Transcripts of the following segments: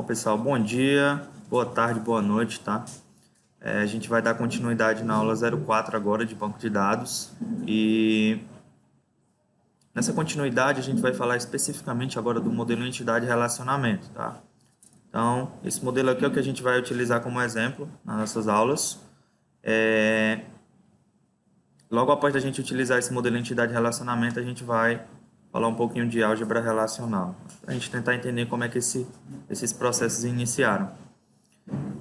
pessoal, bom dia, boa tarde, boa noite, tá? A gente vai dar continuidade na aula 04 agora de banco de dados e nessa continuidade a gente vai falar especificamente agora do modelo entidade-relacionamento, tá? Então, esse modelo aqui é o que a gente vai utilizar como exemplo nas nossas aulas. Logo após a gente utilizar esse modelo entidade-relacionamento, a gente vai falar um pouquinho de álgebra relacional, para a gente tentar entender como é que esses processos iniciaram.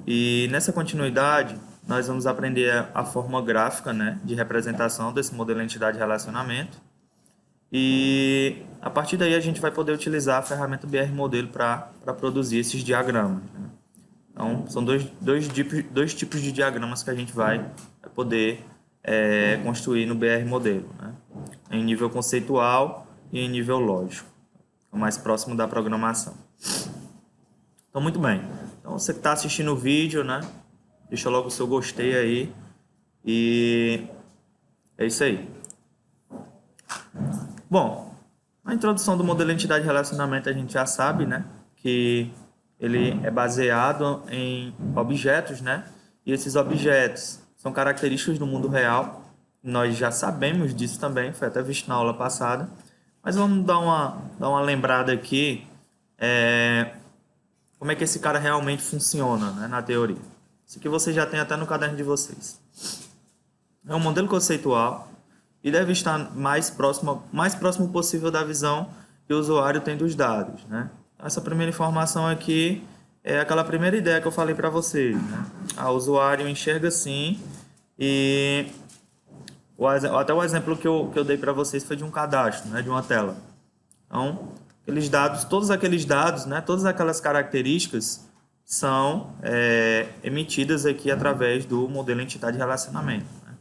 E nessa continuidade, nós vamos aprender a forma gráfica, né, de representação desse modelo entidade-relacionamento. E a partir daí a gente vai poder utilizar a ferramenta BR Modelo para produzir esses diagramas, né? Então, são dois tipos de diagramas que a gente vai poder construir no BR Modelo, né? Em nível conceitual e em nível lógico, o mais próximo da programação. Então, muito bem. Então, você que está assistindo o vídeo, né? Deixa logo o seu gostei aí. E é isso aí. Bom, a introdução do modelo entidade-relacionamento a gente já sabe, né? Que ele é baseado em objetos, né? E esses objetos são características do mundo real. Nós já sabemos disso também, foi até visto na aula passada. Mas vamos dar uma lembrada aqui, como é que esse cara realmente funciona, né, na teoria. Isso aqui você já tem até no caderno de vocês. É um modelo conceitual e deve estar mais próximo possível da visão que o usuário tem dos dados, né? Essa primeira informação aqui é aquela primeira ideia que eu falei para vocês, né? O usuário enxerga assim e até o exemplo que eu dei para vocês foi de um cadastro, né, de uma tela. Então, aqueles dados, todos aqueles dados, né, todas aquelas características são emitidas aqui através do modelo entidade-relacionamento, né?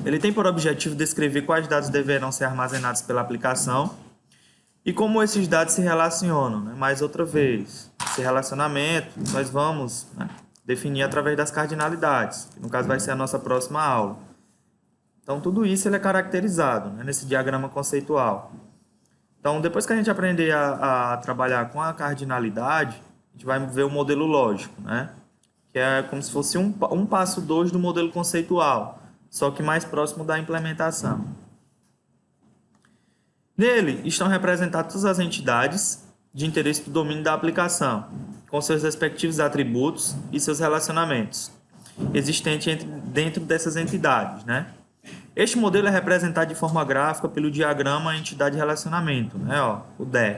Ele tem por objetivo descrever quais dados deverão ser armazenados pela aplicação e como esses dados se relacionam, né? Mais outra vez, esse relacionamento nós vamos, né, definir através das cardinalidades, que no caso vai ser a nossa próxima aula. Então, tudo isso ele é caracterizado, né, nesse diagrama conceitual. Então, depois que a gente aprender a trabalhar com a cardinalidade, a gente vai ver o modelo lógico, né, que é como se fosse um passo 2 do modelo conceitual, só que mais próximo da implementação. Nele estão representadas todas as entidades de interesse do domínio da aplicação, com seus respectivos atributos e seus relacionamentos existentes dentro dessas entidades, né? Este modelo é representado de forma gráfica pelo diagrama entidade-relacionamento, né? Ó, o DE.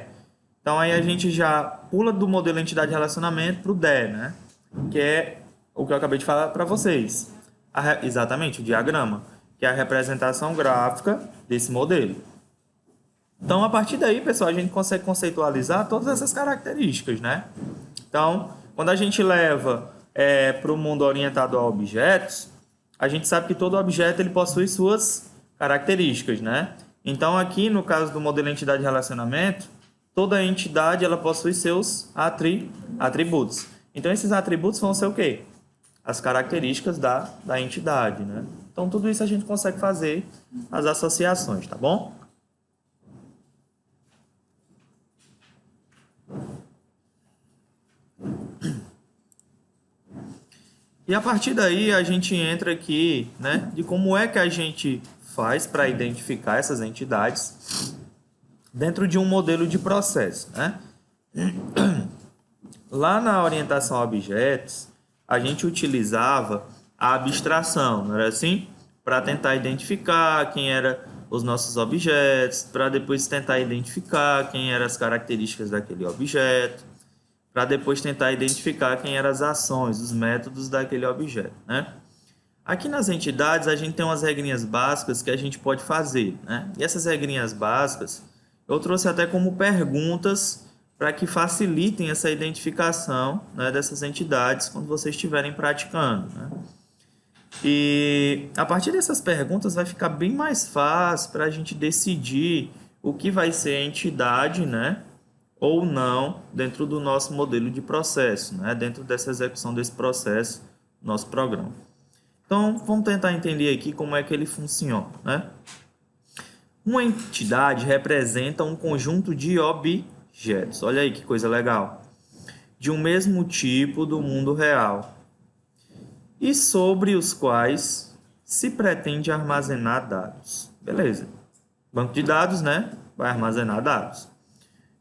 Então, aí a gente já pula do modelo entidade-relacionamento para o DE, né? Que é o que eu acabei de falar para vocês. Exatamente, o diagrama, que é a representação gráfica desse modelo. Então, a partir daí, pessoal, a gente consegue conceitualizar todas essas características, né? Então, quando a gente leva para o mundo orientado a objetos, a gente sabe que todo objeto ele possui suas características, né? Então, aqui no caso do modelo entidade-relacionamento, toda entidade ela possui seus atributos. Então, esses atributos vão ser o quê? As características da entidade, né? Então, tudo isso a gente consegue fazer as associações, tá bom? E a partir daí a gente entra aqui, né, de como é que a gente faz para identificar essas entidades dentro de um modelo de processo, né? Lá na orientação a objetos, a gente utilizava a abstração, não era assim? Para tentar identificar quem eram os nossos objetos, para depois tentar identificar quem eram as características daquele objeto, para depois tentar identificar quem eram as ações, os métodos daquele objeto, né? Aqui nas entidades, a gente tem umas regrinhas básicas que a gente pode fazer, né? E essas regrinhas básicas, eu trouxe até como perguntas para que facilitem essa identificação, né, dessas entidades quando vocês estiverem praticando, né? E a partir dessas perguntas vai ficar bem mais fácil para a gente decidir o que vai ser a entidade, né, ou não, dentro do nosso modelo de processo, né? Dentro dessa execução desse processo, nosso programa. Então, vamos tentar entender aqui como é que ele funciona, né? Uma entidade representa um conjunto de objetos. Olha aí que coisa legal. de um mesmo tipo do mundo real e sobre os quais se pretende armazenar dados. Beleza. Banco de dados, né? Vai armazenar dados.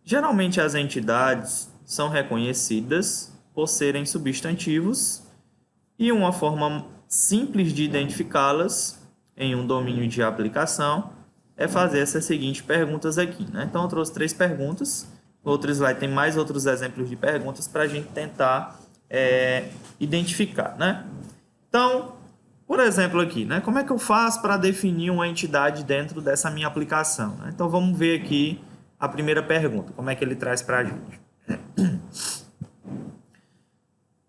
Geralmente as entidades são reconhecidas por serem substantivos e uma forma simples de identificá-las em um domínio de aplicação é fazer essas seguintes perguntas aqui, né? Então eu trouxe 3 perguntas. Outro slide tem mais outros exemplos de perguntas para a gente tentar identificar, né? Então, por exemplo aqui, né? Como é que eu faço para definir uma entidade dentro dessa minha aplicação, né? Então vamos ver aqui a primeira pergunta, como é que ele traz para a gente.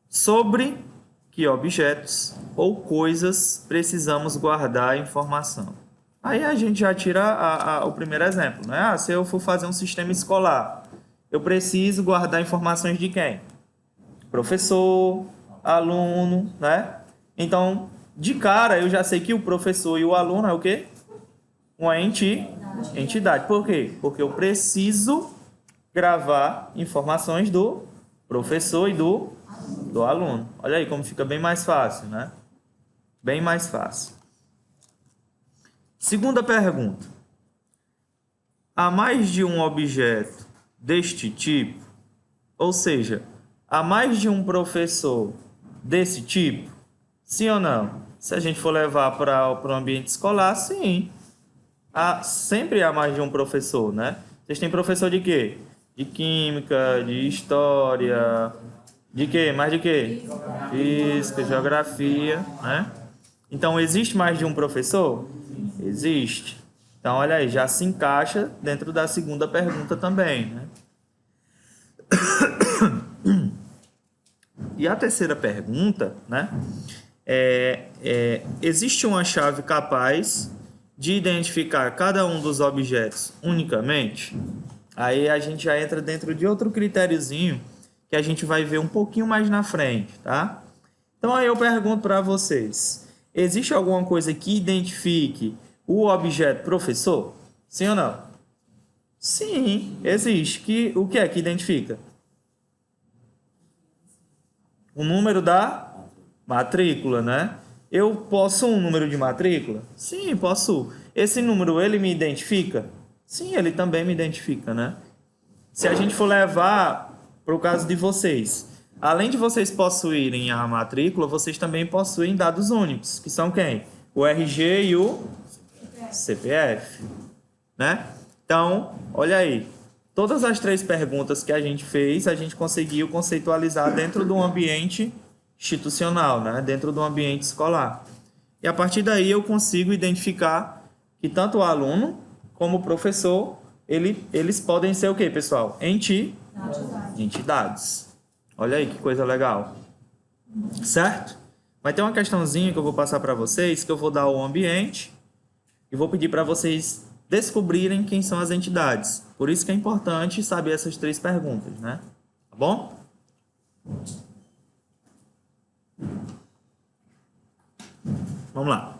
Sobre que objetos ou coisas precisamos guardar a informação? Aí a gente já tira o primeiro exemplo, né? Se eu for fazer um sistema escolar, eu preciso guardar informações de quem? Professor, aluno, né? Então, de cara, eu já sei que o professor e o aluno é o quê? Uma entidade. Por quê? Porque eu preciso gravar informações do professor e do aluno. Olha aí como fica bem mais fácil, né? Bem mais fácil. Segunda pergunta. Há mais de um objeto deste tipo? Ou seja, há mais de um professor desse tipo? Sim ou não? Se a gente for levar para o ambiente escolar, sim. Sempre há mais de um professor, né? Vocês têm professor de quê? De química, de história, de quê? Mais de quê? Física, geografia, né? Então, existe mais de um professor? Existe. Então, olha aí, já se encaixa dentro da segunda pergunta também, né? E a terceira pergunta, né? Existe uma chave capaz de identificar cada um dos objetos unicamente? Aí a gente já entra dentro de outro critériozinho que a gente vai ver um pouquinho mais na frente, tá? Então aí eu pergunto para vocês, existe alguma coisa que identifique o objeto professor? Sim ou não? Sim, existe. O que é que identifica? O número da matrícula, né? Eu possuo um número de matrícula? Sim, possuo. Esse número, ele me identifica? Sim, ele também me identifica, né? Se a gente for levar para o caso de vocês, além de vocês possuírem a matrícula, vocês também possuem dados únicos, que são quem? O RG e o CPF, né? Então, olha aí. Todas as 3 perguntas que a gente fez, a gente conseguiu conceitualizar dentro do ambiente institucional, né? Dentro do ambiente escolar. E a partir daí eu consigo identificar que tanto o aluno como o professor, eles podem ser o quê, pessoal? Entidades. Olha aí que coisa legal. Certo? Vai ter uma questãozinha que eu vou passar para vocês, que eu vou dar o ambiente e vou pedir para vocês descobrirem quem são as entidades. Por isso que é importante saber essas 3 perguntas, né? Tá bom? Vamos lá.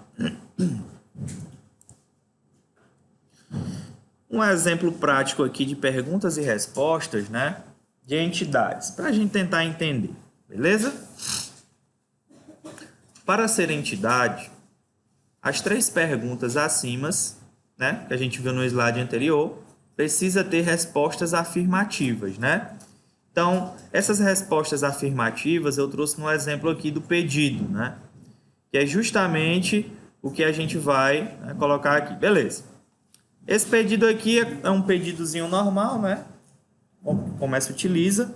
Um exemplo prático aqui de perguntas e respostas, né? De entidades, para a gente tentar entender, beleza? Para ser entidade, as 3 perguntas acima, né, que a gente viu no slide anterior, precisa ter respostas afirmativas, né? Então, essas respostas afirmativas eu trouxe no exemplo aqui do pedido, né? Que é justamente o que a gente vai, né, colocar aqui. Beleza. Esse pedido aqui é um pedidozinho normal, né? O comércio utiliza.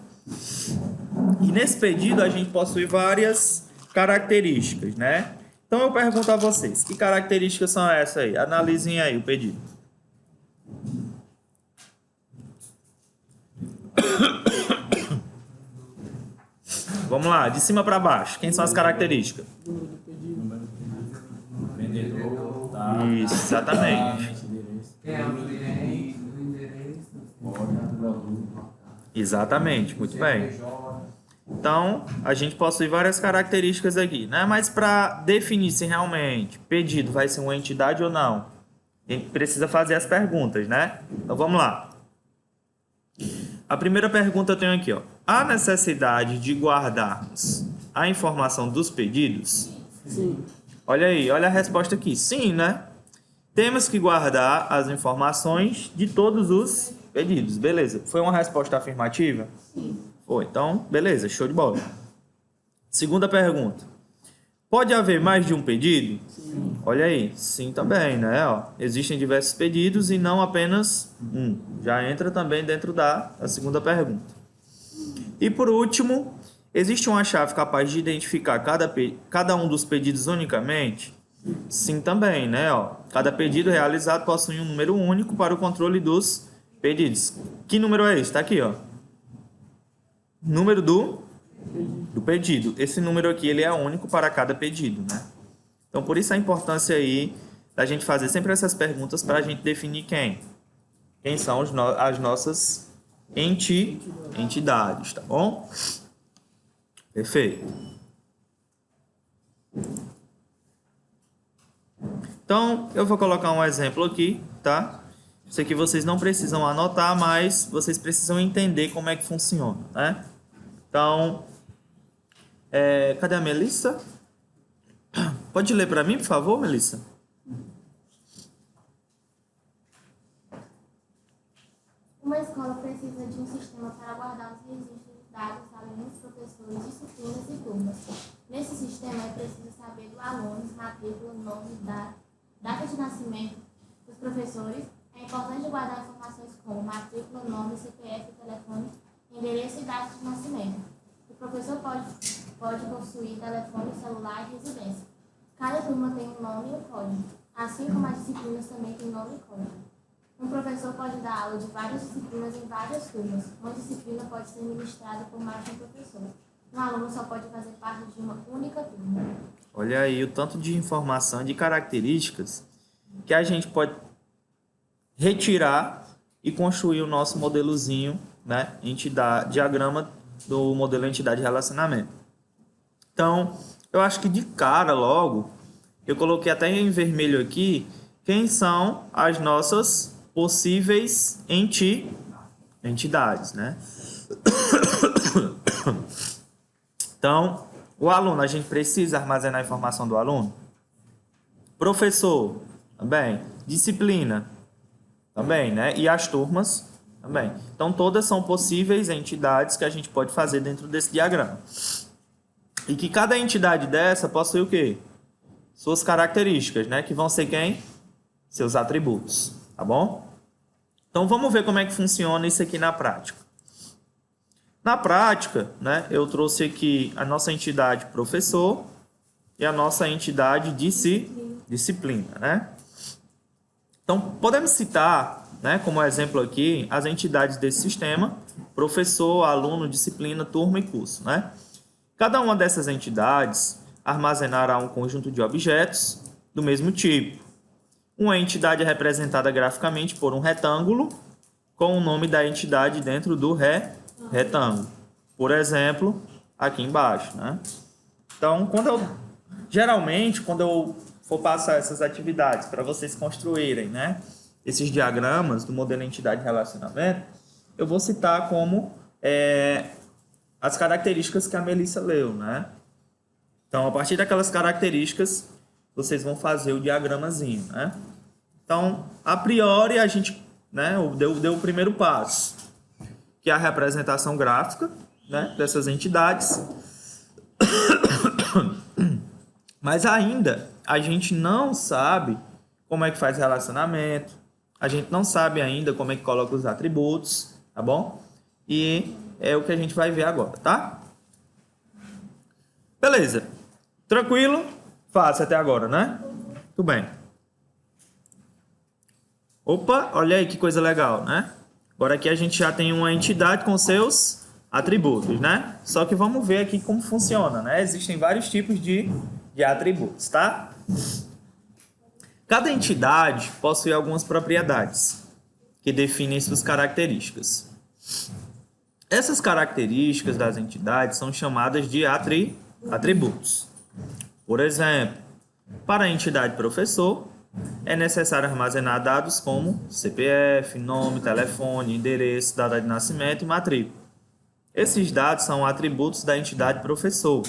E nesse pedido a gente possui várias características, né? Então eu pergunto a vocês, que características são essas aí? Analisem aí o pedido. Vamos lá, de cima para baixo. Quem são as características? Vendedor, Isso, exatamente. Exatamente, muito bem. Então, a gente possui várias características aqui, né? Mas para definir se realmente pedido vai ser uma entidade ou não, a gente precisa fazer as perguntas, né? Então, vamos lá. A primeira pergunta eu tenho aqui, ó. Há necessidade de guardarmos a informação dos pedidos? Sim. Olha aí, olha a resposta aqui. Sim, né? Temos que guardar as informações de todos os pedidos. Beleza. Foi uma resposta afirmativa? Sim. Foi. Então, beleza. Show de bola. Segunda pergunta. Pode haver mais de um pedido? Sim. Olha aí. Sim também, né? Ó, existem diversos pedidos e não apenas um. Já entra também dentro da segunda pergunta. E por último, existe uma chave capaz de identificar cada um dos pedidos unicamente? Sim também, né? Ó, cada pedido realizado possui um número único para o controle dos pedidos. Que número é esse? Está aqui, ó. Número do pedido. Esse número aqui ele é único para cada pedido, né? Então, por isso a importância aí da gente fazer sempre essas perguntas para a gente definir quem são as nossas entidades, tá bom? Perfeito. Então, eu vou colocar um exemplo aqui, tá? Isso aqui vocês não precisam anotar, mas vocês precisam entender como é que funciona, né? Então, cadê a Melissa? Pode ler para mim, por favor, Melissa? Uma escola precisa de um sistema para guardar os registros de dados, alunos, professores, disciplinas e turmas. Nesse sistema, é preciso saber do aluno, matrícula, nome, data de nascimento dos professores. É importante guardar informações como matrícula, nome, CPF, telefone, endereço e data de nascimento. O professor pode possuir telefone, celular e residência. Cada turma tem um nome e um código, assim como as disciplinas também têm nome e código. Um professor pode dar aula de várias disciplinas em várias turmas. Uma disciplina pode ser ministrada por mais de um professor. Um aluno só pode fazer parte de uma única turma. Olha aí o tanto de informação, de características que a gente pode retirar e construir o nosso modelozinho, né? Diagrama do modelo entidade e relacionamento. Então, eu acho que de cara logo, eu coloquei até em vermelho aqui, quem são as nossas possíveis entidades, né? Então, o aluno, a gente precisa armazenar a informação do aluno. Professor, também. Disciplina, também, né? E as turmas, também. Então, todas são possíveis entidades que a gente pode fazer dentro desse diagrama. E que cada entidade dessa possui o quê? Suas características, né? Que vão ser quem? Seus atributos, tá bom? Então, vamos ver como é que funciona isso aqui na prática. Na prática, né, eu trouxe aqui a nossa entidade professor e a nossa entidade disciplina, né? Então, podemos citar, né, como exemplo aqui, as entidades desse sistema: professor, aluno, disciplina, turma e curso, né? Cada uma dessas entidades armazenará um conjunto de objetos do mesmo tipo. Uma entidade é representada graficamente por um retângulo com o nome da entidade dentro do retângulo. Por exemplo, aqui embaixo, né? Então, geralmente, quando eu for passar essas atividades para vocês construírem, né, esses diagramas do modelo entidade e relacionamento, eu vou citar como as características que a Melissa leu, né? Então, a partir daquelas características, vocês vão fazer o diagramazinho, né? Então, a priori, a gente, né, deu o primeiro passo, que é a representação gráfica, né, dessas entidades. Mas ainda a gente não sabe como é que faz relacionamento, a gente não sabe ainda como é que coloca os atributos, tá bom? E é o que a gente vai ver agora, tá? Beleza. Tranquilo? Fácil até agora, né? Tudo bem. Opa, olha aí que coisa legal, né? Agora aqui a gente já tem uma entidade com seus atributos, né? Só que vamos ver aqui como funciona, né? Existem vários tipos de atributos, tá? Cada entidade possui algumas propriedades que definem suas características. Essas características das entidades são chamadas de atributos. Por exemplo, para a entidade professor, é necessário armazenar dados como CPF, nome, telefone, endereço, data de nascimento e matrícula. Esses dados são atributos da entidade professor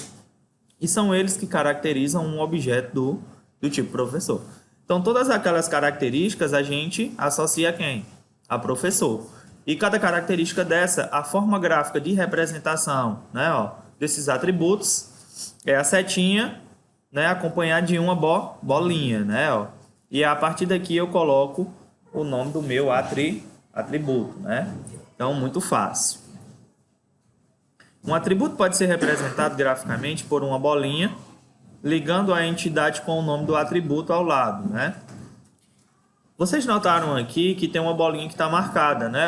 e são eles que caracterizam um objeto do tipo professor. Então, todas aquelas características a gente associa a quem? A professor. E cada característica dessa, a forma gráfica de representação, né, desses atributos é a setinha, né, acompanhada de uma bolinha, né, E a partir daqui eu coloco o nome do meu atributo, né? Então, muito fácil. Um atributo pode ser representado graficamente por uma bolinha, ligando a entidade com o nome do atributo ao lado, né? Vocês notaram aqui que tem uma bolinha que está marcada, né?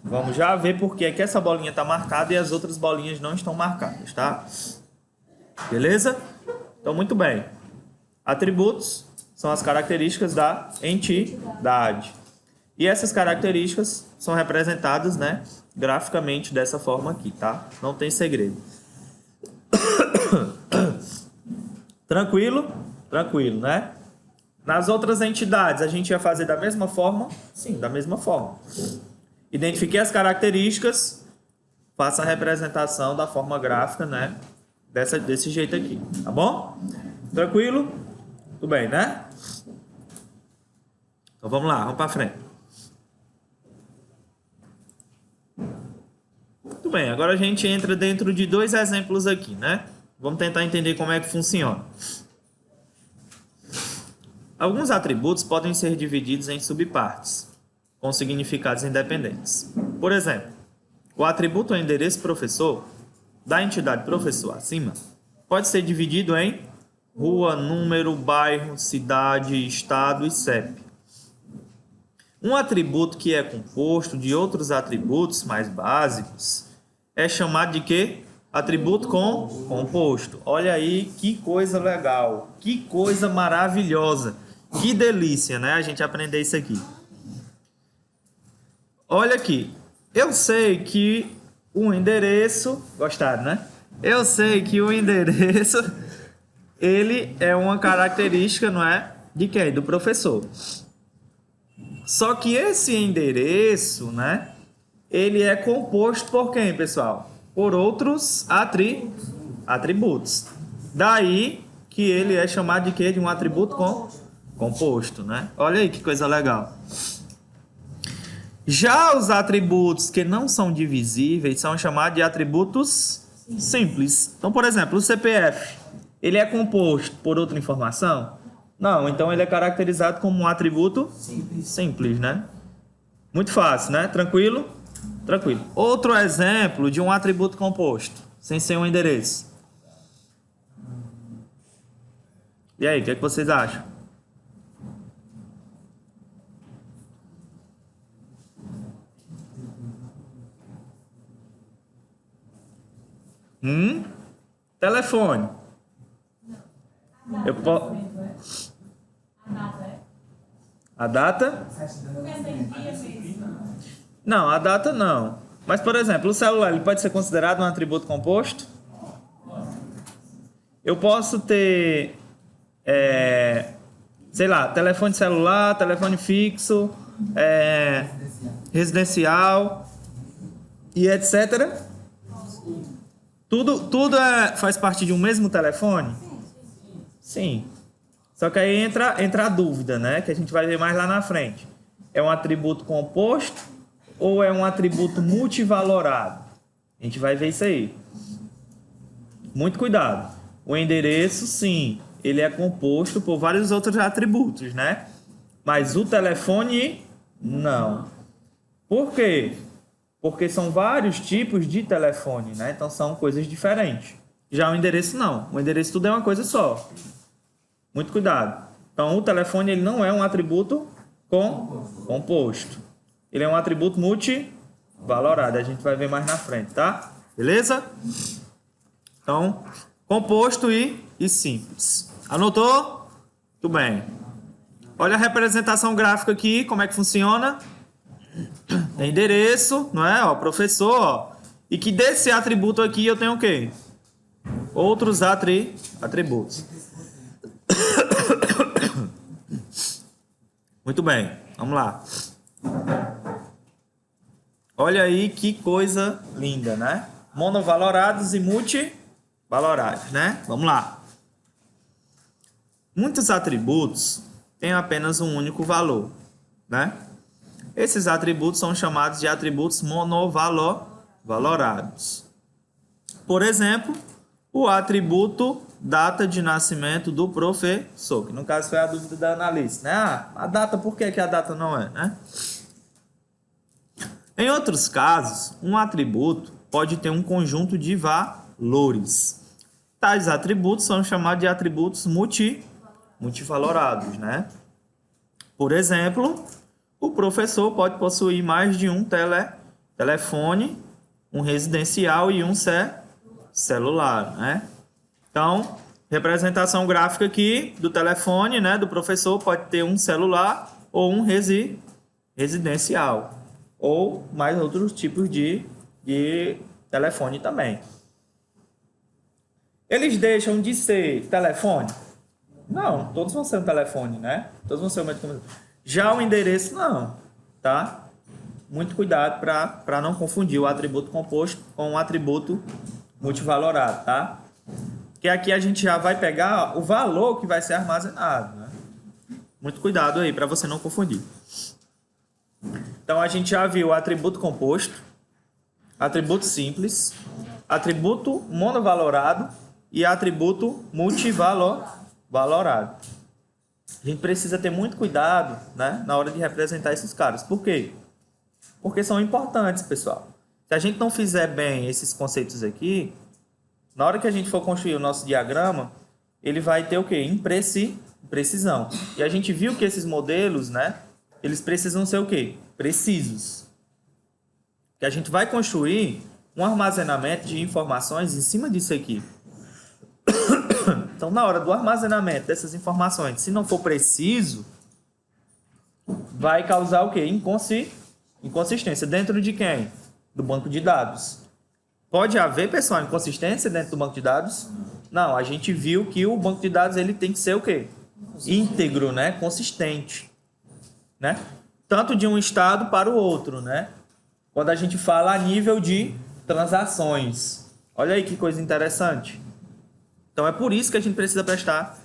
Vamos já ver por que essa bolinha está marcada e as outras bolinhas não estão marcadas, tá? Beleza? Então, muito bem. Atributos são as características da entidade. E essas características são representadas, né, graficamente dessa forma aqui, tá? Não tem segredo. Tranquilo? Tranquilo, né? Nas outras entidades, a gente ia fazer da mesma forma? Sim, da mesma forma. Identifiquei as características, faça a representação da forma gráfica, né? Desse jeito aqui, tá bom? Tranquilo? Tudo bem, né? Então vamos lá, vamos para frente. Muito bem, agora a gente entra dentro de dois exemplos aqui, né? Vamos tentar entender como é que funciona. Alguns atributos podem ser divididos em subpartes, com significados independentes. Por exemplo, o atributo endereço professor, da entidade professor acima, pode ser dividido em rua, número, bairro, cidade, estado e CEP. Um atributo que é composto de outros atributos mais básicos é chamado de quê? Atributo composto. Olha aí que coisa legal, que coisa maravilhosa, que delícia, né? A gente aprender isso aqui. Olha aqui, eu sei que o endereço, gostaram, né? Eu sei que o endereço, ele é uma característica, não é? De quem? Do professor. Só que esse endereço, né? Ele é composto por quem, pessoal? Por outros atributos. Daí que ele é chamado de quê? De um atributo composto, né? Olha aí que coisa legal. Já os atributos que não são divisíveis são chamados de atributos simples. Então, por exemplo, o CPF, ele é composto por outra informação? Não, então ele é caracterizado como um atributo simples, né? Muito fácil, né? Tranquilo? Tranquilo. Outro exemplo de um atributo composto, sem ser um endereço. E aí, o que é que vocês acham? Telefone. Eu posso... A data? Não, a data não. Mas, por exemplo, o celular, ele pode ser considerado um atributo composto? Eu posso ter, sei lá, telefone celular, telefone fixo, residencial e etc. Tudo faz parte de um mesmo telefone? Sim. Só que aí entra a dúvida, né? Que a gente vai ver mais lá na frente. É um atributo composto ou é um atributo multivalorado? A gente vai ver isso aí. Muito cuidado. O endereço, sim, ele é composto por vários outros atributos, né? Mas o telefone, não. Por quê? Porque são vários tipos de telefone, né? Então são coisas diferentes. Já o endereço, não. O endereço tudo é uma coisa só. Muito cuidado. Então o telefone, ele não é um atributo composto. Ele é um atributo multivalorado. A gente vai ver mais na frente, tá? Beleza? Então, composto e simples. Anotou? Tudo bem. Olha a representação gráfica aqui, como é que funciona. Tem endereço, não é? Ó, professor, ó. E que desse atributo aqui eu tenho o quê? Outros atributos. Muito bem, vamos lá. Olha aí que coisa linda, né? Monovalorados e multivalorados, né? Vamos lá. Muitos atributos têm apenas um único valor, né? Esses atributos são chamados de atributos monovalorados. Por exemplo, o atributo data de nascimento do professor, que no caso foi a dúvida da analista, né? A data, por que a data não é, né? Em outros casos, um atributo pode ter um conjunto de valores. Tais atributos são chamados de atributos multivalorados, né? Por exemplo, o professor pode possuir mais de um telefone, um residencial e um celular, né? Então, representação gráfica aqui do telefone, né, do professor pode ter um celular ou um residencial, ou mais outros tipos de telefone também. Eles deixam de ser telefone? Não, todos vão ser um telefone, né? Todos vão ser um meio de comunicação. Já o endereço, não, tá? Muito cuidado para não confundir o atributo composto com o atributo multivalorado, tá? Porque aqui a gente já vai pegar o valor que vai ser armazenado, né? Muito cuidado aí para você não confundir. Então, a gente já viu o atributo composto, atributo simples, atributo monovalorado e atributo multivalorado. A gente precisa ter muito cuidado, né, na hora de representar esses caras. Por quê? Porque são importantes, pessoal. Se a gente não fizer bem esses conceitos aqui, na hora que a gente for construir o nosso diagrama, ele vai ter o quê? Imprecisão. E a gente viu que esses modelos, né, eles precisam ser o quê? Precisos. Que a gente vai construir um armazenamento de informações em cima disso aqui. Então, na hora do armazenamento dessas informações, se não for preciso, vai causar o quê? Inconsistência. Dentro de quem? Do banco de dados. Pode haver, pessoal, inconsistência dentro do banco de dados? Não, a gente viu que o banco de dados ele tem que ser o quê? Íntegro, né? Consistente. Né? Tanto de um estado para o outro, né? Quando a gente fala a nível de transações. Olha aí que coisa interessante. Então é por isso que a gente precisa prestar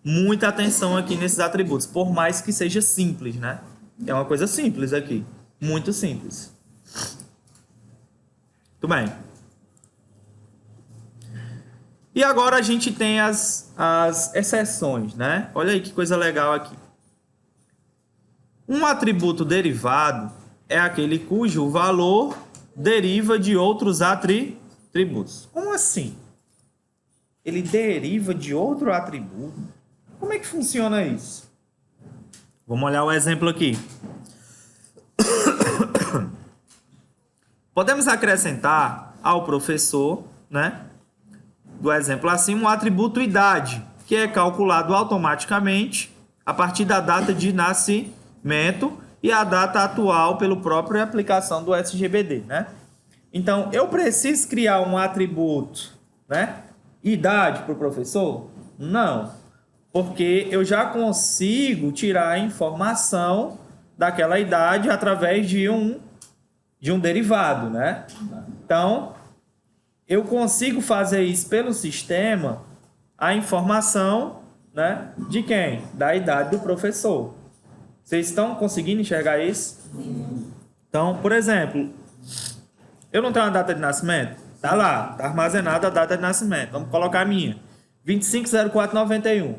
muita atenção aqui nesses atributos, por mais que seja simples, né? É uma coisa simples aqui, muito simples. Muito bem. E agora a gente tem as exceções, né? Olha aí que coisa legal aqui. Um atributo derivado é aquele cujo valor deriva de outros atributos. Como assim? Ele deriva de outro atributo? Como é que funciona isso? Vamos olhar o exemplo aqui. Podemos acrescentar ao professor, né, do exemplo acima, um atributo idade, que é calculado automaticamente a partir da data de nascimento e a data atual pela própria aplicação do SGBD, né? Então, eu preciso criar um atributo, né, idade para o professor? Não, porque eu já consigo tirar a informação daquela idade através de um derivado, né? Então, eu consigo fazer isso pelo sistema, a informação, né, de quem? Da idade do professor. Vocês estão conseguindo enxergar isso? Então, por exemplo, eu não tenho uma data de nascimento? Tá lá, tá armazenada a data de nascimento. Vamos colocar a minha. 25/04/91.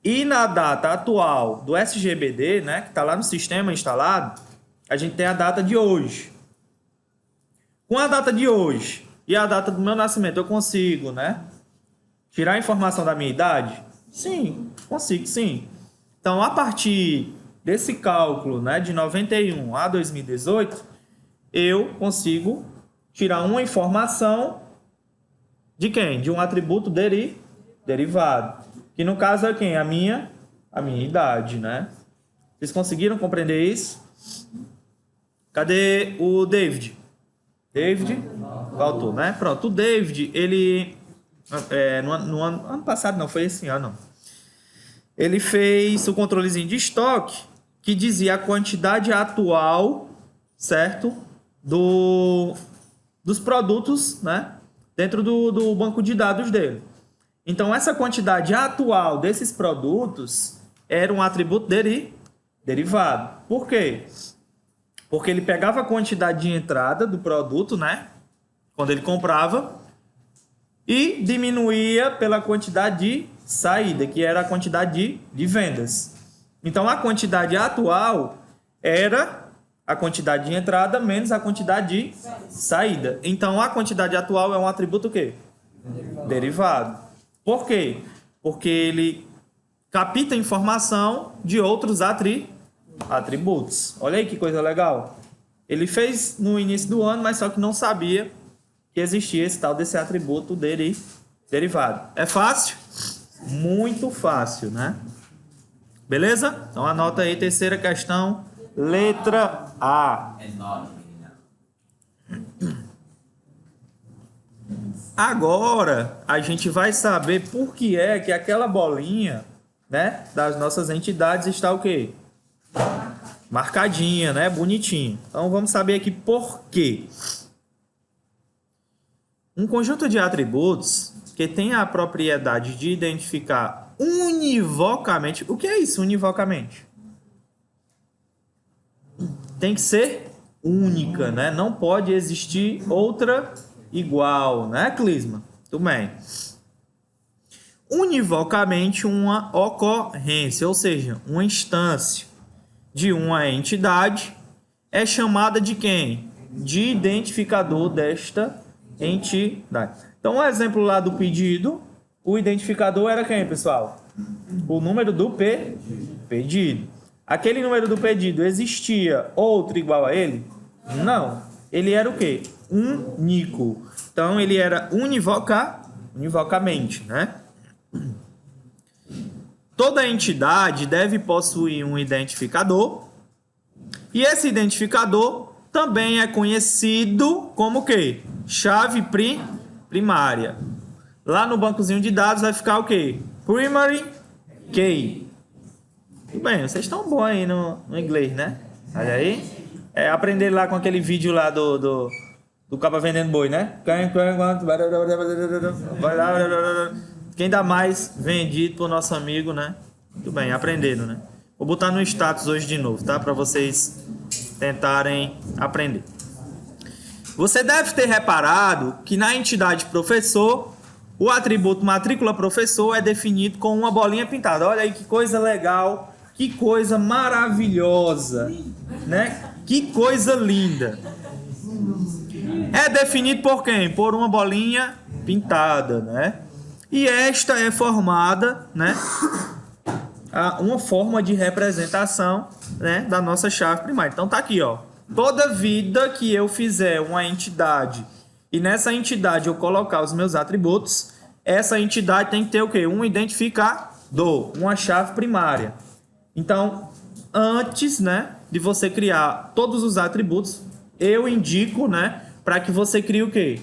E na data atual do SGBD, né, que está lá no sistema instalado, a gente tem a data de hoje. Com a data de hoje e a data do meu nascimento, eu consigo, né, tirar a informação da minha idade? Sim, consigo, sim. Então, a partir desse cálculo, né, de 91 a 2018, eu consigo tirar uma informação de quem? De um atributo derivado. Que no caso é quem? A minha idade, né? Vocês conseguiram compreender isso? Cadê o David? David? Faltou, né? Pronto, o David, ele... no ano passado, não, foi esse ano. ele fez o controlezinho de estoque que dizia a quantidade atual, certo? Dos produtos, né? Dentro do banco de dados dele. Então, essa quantidade atual desses produtos era um atributo derivado. Por quê? Porque ele pegava a quantidade de entrada do produto, né? Quando ele comprava, e diminuía pela quantidade de saída, que era a quantidade de vendas. Então, a quantidade atual era a quantidade de entrada menos a quantidade de saída. Então, a quantidade atual é um atributo o quê? Derivado. Por quê? Porque ele capta informação de outros atributos. Olha aí que coisa legal. Ele fez no início do ano, mas só que não sabia que existia esse tal desse atributo derivado. É fácil? Muito fácil, né? Beleza? Então anota aí, terceira questão, letra A. Agora a gente vai saber por que é que aquela bolinha, né, das nossas entidades está o quê? Marcadinha, né? Bonitinha. Então vamos saber aqui por quê. Um conjunto de atributos que tem a propriedade de identificar univocamente. O que é isso, univocamente? Tem que ser única, né? Não pode existir outra igual, né, Clisma? Tudo bem. Univocamente, uma ocorrência, ou seja, uma instância de uma entidade é chamada de quem? De identificador desta entidade. Então, o exemplo lá do pedido, o identificador era quem, pessoal? O número do pedido. Aquele número do pedido, existia outro igual a ele? Não. Ele era o quê? Único. Então, ele era univocamente, né? Toda entidade deve possuir um identificador. E esse identificador também é conhecido como o quê? Chave primária. Lá no bancozinho de dados vai ficar o quê? Primary key. Tudo bem, vocês estão bons aí no inglês, né? Olha aí. Aprender lá com aquele vídeo lá do caba vendendo boi, né? Quem dá mais vendido pro nosso amigo, né? Muito bem, aprendendo, né? Vou botar no status hoje de novo, tá? Para vocês tentarem aprender. Você deve ter reparado que na entidade professor, o atributo matrícula professor é definido com uma bolinha pintada. Olha aí que coisa legal, que coisa maravilhosa, né? Que coisa linda. É definido por quem? Por uma bolinha pintada, né? E esta é formada, né? Uma forma de representação, né, da nossa chave primária. Então tá aqui, ó. Toda vida que eu fizer uma entidade e nessa entidade eu colocar os meus atributos, essa entidade tem que ter o quê? Um identificador, uma chave primária. Então, antes, né, de você criar todos os atributos, eu indico, né, para que você crie o quê?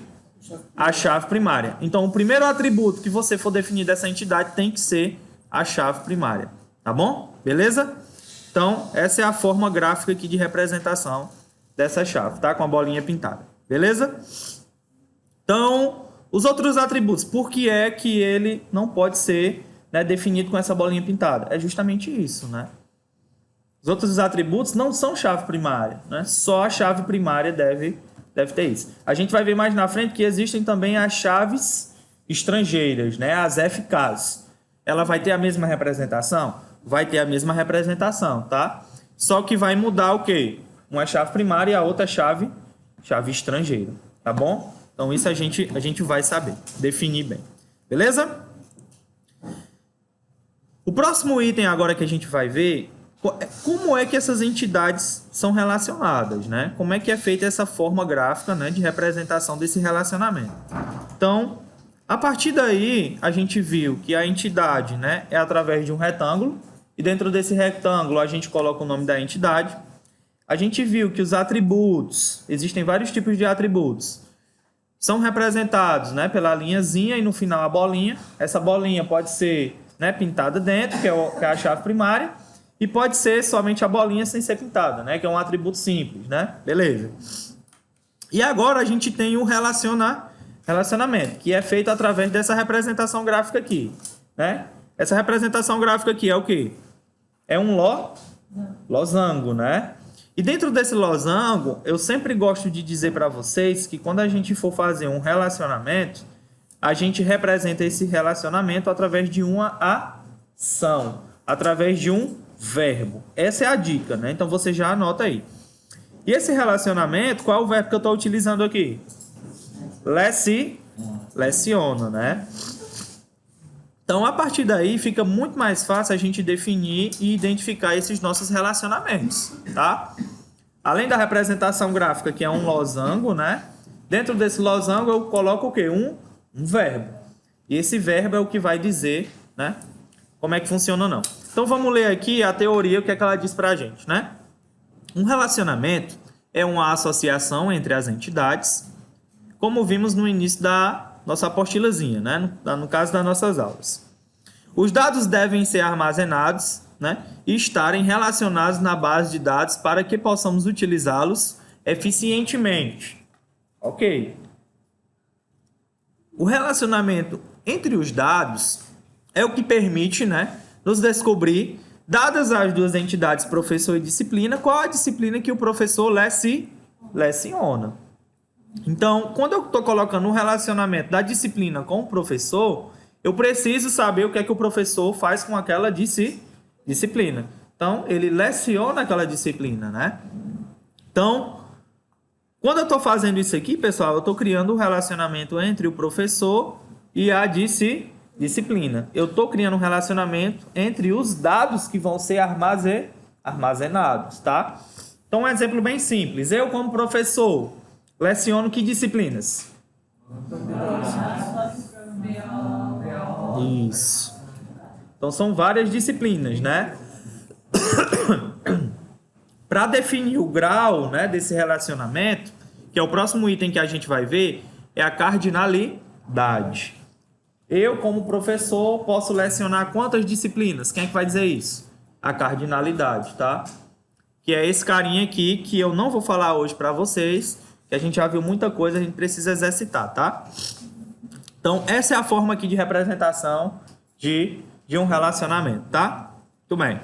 A chave primária. Então, o primeiro atributo que você for definir dessa entidade tem que ser a chave primária. Tá bom? Beleza? Então, essa é a forma gráfica aqui de representação dessa chave, tá? Com a bolinha pintada. Beleza? Então, os outros atributos, por que é que ele não pode ser, né, definido com essa bolinha pintada? É justamente isso, né? Os outros atributos não são chave primária, né? Só a chave primária deve ter isso. A gente vai ver mais na frente que existem também as chaves estrangeiras, né? As FKs. Ela vai ter a mesma representação? Vai ter a mesma representação, tá? Só que vai mudar o quê? Uma chave primária e a outra chave estrangeira, tá bom? Então isso a gente vai saber, definir bem. Beleza? O próximo item agora que a gente vai ver como é que essas entidades são relacionadas, né? Como é que é feita essa forma gráfica, né, de representação desse relacionamento. Então, a partir daí, a gente viu que a entidade, né, é através de um retângulo, e dentro desse retângulo a gente coloca o nome da entidade. A gente viu que os atributos, existem vários tipos de atributos, são representados, né, pela linhazinha e no final a bolinha. Essa bolinha pode ser né, pintada dentro, que é a chave primária, e pode ser somente a bolinha sem ser pintada, né, que é um atributo simples, né? Beleza. E agora a gente tem o relacionamento, que é feito através dessa representação gráfica aqui, né? Essa representação gráfica aqui é o quê? É um losango, né? E dentro desse losango, eu sempre gosto de dizer para vocês que quando a gente for fazer um relacionamento, a gente representa esse relacionamento através de uma ação, através de um verbo. Essa é a dica, né? Então você já anota aí. E esse relacionamento, qual é o verbo que eu estou utilizando aqui? Leciona, né? Então, a partir daí, fica muito mais fácil a gente definir e identificar esses nossos relacionamentos, tá? Além da representação gráfica, que é um losango, né? Dentro desse losango, eu coloco o quê? Um verbo. E esse verbo é o que vai dizer, né? Como é que funciona ou não. Então, vamos ler aqui a teoria, o que é que ela diz pra gente, né? Um relacionamento é uma associação entre as entidades, como vimos no início da nossa apostilazinha, né? No caso das nossas aulas. Os dados devem ser armazenados, né? E estarem relacionados na base de dados para que possamos utilizá-los eficientemente. Ok. O relacionamento entre os dados é o que permite, né, nos descobrir, dadas as duas entidades, professor e disciplina, qual a disciplina que o professor leciona. Então, quando eu estou colocando um relacionamento da disciplina com o professor, eu preciso saber o que é que o professor faz com aquela disciplina. Então, ele leciona aquela disciplina, né? Então, quando eu estou fazendo isso aqui, pessoal, eu estou criando um relacionamento entre o professor e a disciplina. Eu estou criando um relacionamento entre os dados que vão ser armazenados, tá? Então, um exemplo bem simples. Eu, como professor, leciono que disciplinas? Isso. Então, são várias disciplinas, né? Para definir o grau, né, desse relacionamento, que é o próximo item que a gente vai ver, é a cardinalidade. Eu, como professor, posso lecionar quantas disciplinas? Quem é que vai dizer isso? A cardinalidade, tá? Que é esse carinha aqui, que eu não vou falar hoje para vocês, que a gente já viu muita coisa, a gente precisa exercitar, tá? Então, essa é a forma aqui de representação de um relacionamento, tá? Muito bem.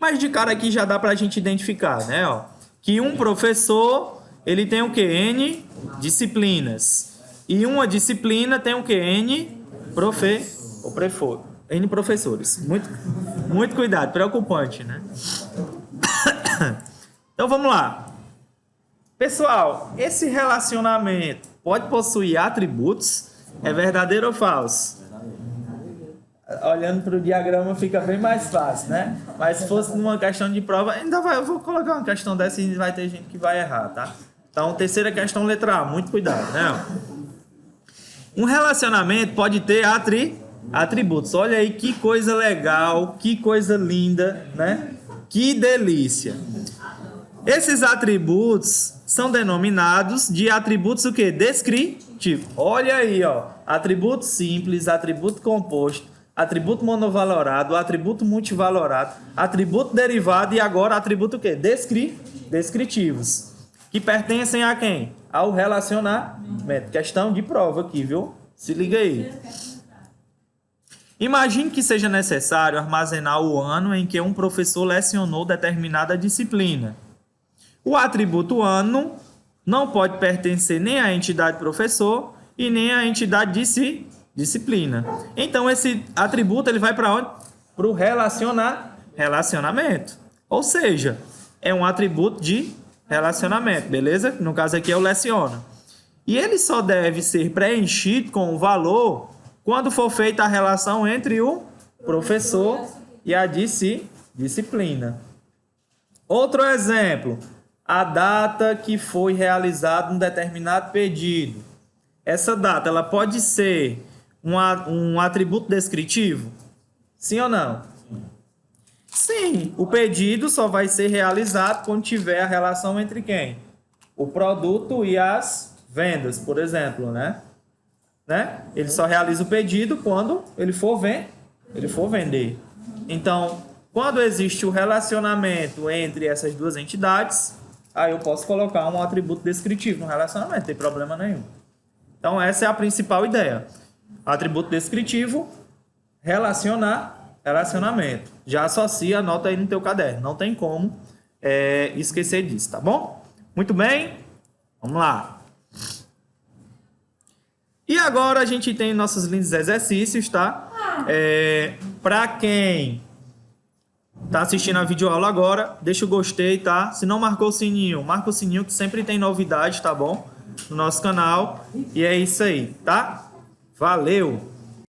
Mas de cara aqui já dá pra gente identificar, né? Ó, que um professor, ele tem o quê? N disciplinas. E uma disciplina tem o quê? N professores. Muito cuidado, preocupante, né? Então vamos lá. Pessoal, esse relacionamento pode possuir atributos? É verdadeiro ou falso? Olhando para o diagrama fica bem mais fácil, né? Mas se fosse numa questão de prova, eu vou colocar uma questão dessa e vai ter gente que vai errar, tá? Então, terceira questão, letra A, muito cuidado, né? Um relacionamento pode ter atributos. Olha aí que coisa legal, que coisa linda, né? Que delícia. Esses atributos são denominados de atributos o quê? Descritivo. Olha aí, ó. Atributo simples, atributo composto, atributo monovalorado, atributo multivalorado, atributo derivado e agora atributo o quê? Descritivos. Que pertencem a quem? Ao relacionamento. Questão de prova aqui, viu? Se liga aí. Imagine que seja necessário armazenar o ano em que um professor lecionou determinada disciplina. O atributo ano não pode pertencer nem à entidade professor e nem à entidade disciplina. Então, esse atributo ele vai para onde? Para o relacionamento. Ou seja, é um atributo de relacionamento, beleza? No caso aqui é o leciona. E ele só deve ser preenchido com o valor quando for feita a relação entre o professor e a disciplina. Outro exemplo. A data que foi realizado um determinado pedido. Essa data ela pode ser um atributo descritivo? Sim ou não? Sim. O pedido só vai ser realizado quando tiver a relação entre quem? O produto e as vendas, por exemplo, né? né? Ele só realiza o pedido quando ele for vender. Então, quando existe o relacionamento entre essas duas entidades, aí eu posso colocar um atributo descritivo no relacionamento, não tem problema nenhum. Então, essa é a principal ideia. Atributo descritivo, relacionamento. Já associa, anota aí no teu caderno. Não tem como esquecer disso, tá bom? Muito bem, vamos lá. E agora a gente tem nossos lindos exercícios, tá? Para quem tá assistindo a videoaula agora, deixa o gostei, tá? Se não marcou o sininho, marca o sininho que sempre tem novidade, tá bom? No nosso canal. E é isso aí, tá? Valeu!